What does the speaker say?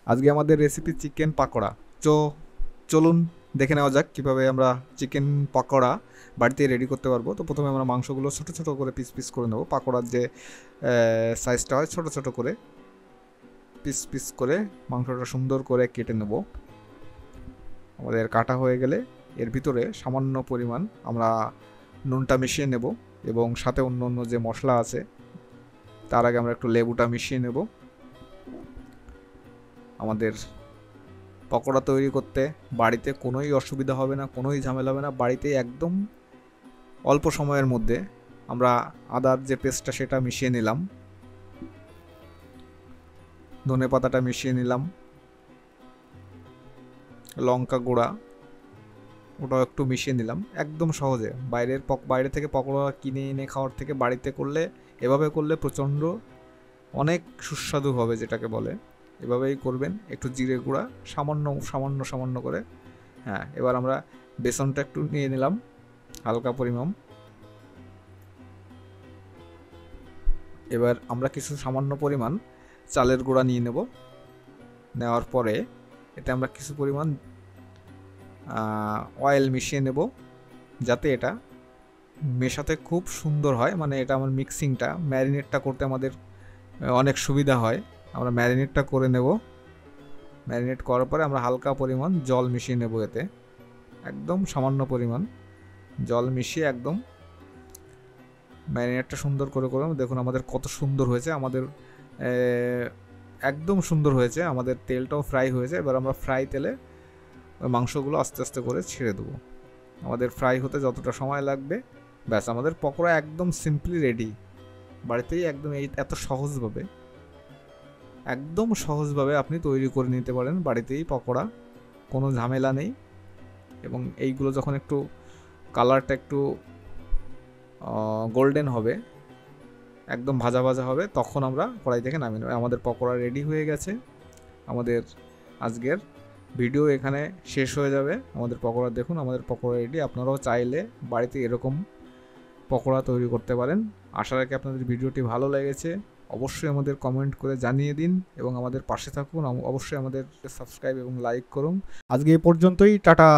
আজকে আমাদের recipe chicken pakora. তো চলুন দেখে নেওয়া যাক কীভাবে আমরা চিকেন পাকোড়া বাড়িতে রেডি করতে পারবো। তো প্রথমে আমরা মাংসগুলো ছোটো ছোটো করে পিস পিস করে নেবো। পাকোড়ার যে সাইজটা হয় ছোটো ছোটো করে পিস পিস করে মাংসটা সুন্দর করে কেটে নেব। আমাদের কাটা হয়ে গেলে এর ভিতরে সামান্য পরিমাণ আমরা নুনটা মিশিয়ে নেব এবং সাথে অন্য অন্য যে মশলা আছে তার আগে আমরা একটু লেবুটা মিশিয়ে নেব। আমাদের পকোড়া তৈরি করতে বাড়িতে কোনোই অসুবিধা হবে না, কোনোই ঝামেলা হবে না। বাড়িতে একদম অল্প সময়ের মধ্যে আমরা আদার যে পেস্টটা সেটা মিশিয়ে নিলাম, ধনে পাতাটা মিশিয়ে নিলাম, লঙ্কা গুঁড়া ওটাও একটু মিশিয়ে নিলাম। একদম সহজে বাইরে থেকে পকোড়া কিনে এনে খাওয়ার থেকে বাড়িতে করলে, এভাবে করলে প্রচণ্ড অনেক সুস্বাদু হবে যেটাকে বলে। এভাবেই করবেন। একটু জিরে গুঁড়া সামান্য সামান্য সামান্য করে। হ্যাঁ, এবার আমরা বেসনটা একটু নিয়ে নিলাম হালকা পরিমাণ। এবার আমরা কিছু সামান্য পরিমাণ চালের গুঁড়া নিয়ে নেব। নেওয়ার পরে এতে আমরা কিছু পরিমাণ অয়েল মিশিয়ে নেব যাতে এটা মেশাতে খুব সুন্দর হয়। মানে এটা আমার মিক্সিংটা ম্যারিনেটটা করতে আমাদের অনেক সুবিধা হয়। আমরা ম্যারিনেটটা করে নেব। ম্যারিনেট করার পরে আমরা হালকা পরিমাণ জল মিশিয়ে নেব এতে, একদম সামান্য পরিমাণ জল মিশিয়ে একদম ম্যারিনেটটা সুন্দর করে করলাম। দেখুন আমাদের কত সুন্দর হয়েছে, আমাদের একদম সুন্দর হয়েছে। আমাদের তেলটাও ফ্রাই হয়েছে। এবার আমরা ফ্রাই তেলে ওই মাংসগুলো আস্তে আস্তে করে ছেড়ে দেবো। আমাদের ফ্রাই হতে যতটা সময় লাগবে, ব্যাস আমাদের পকোড়া একদম সিম্পলি রেডি। বাড়িতেই একদম একদম সহজভাবে আপনি তৈরি করে নিতে পারেন বাড়িতেই পকোড়া, কোনো ঝামেলা নেই। এবং এইগুলো যখন একটু কালারটা একটু গোল্ডেন হবে, একদম ভাজা ভাজা হবে, তখন আমরা কড়াই থেকে নামিয়ে নেব। আমাদের পকোড়া রেডি হয়ে গেছে। আমাদের আজকের ভিডিও এখানে শেষ হয়ে যাবে। আমাদের পকোড়া দেখুন, আমাদের পকোড়া রেডি। আপনারাও চাইলে বাড়িতে এরকম পকোড়া তৈরি করতে পারেন। আশা রাখি আপনাদের ভিডিওটি ভালো লেগেছে। অবশ্যই আমাদের কমেন্ট করে জানিয়ে দিন এবং আমাদের পাশে থাকুন। অবশ্যই আমাদের সাবস্ক্রাইব এবং লাইক করুন। আজকে এ পর্যন্তই। টাটা।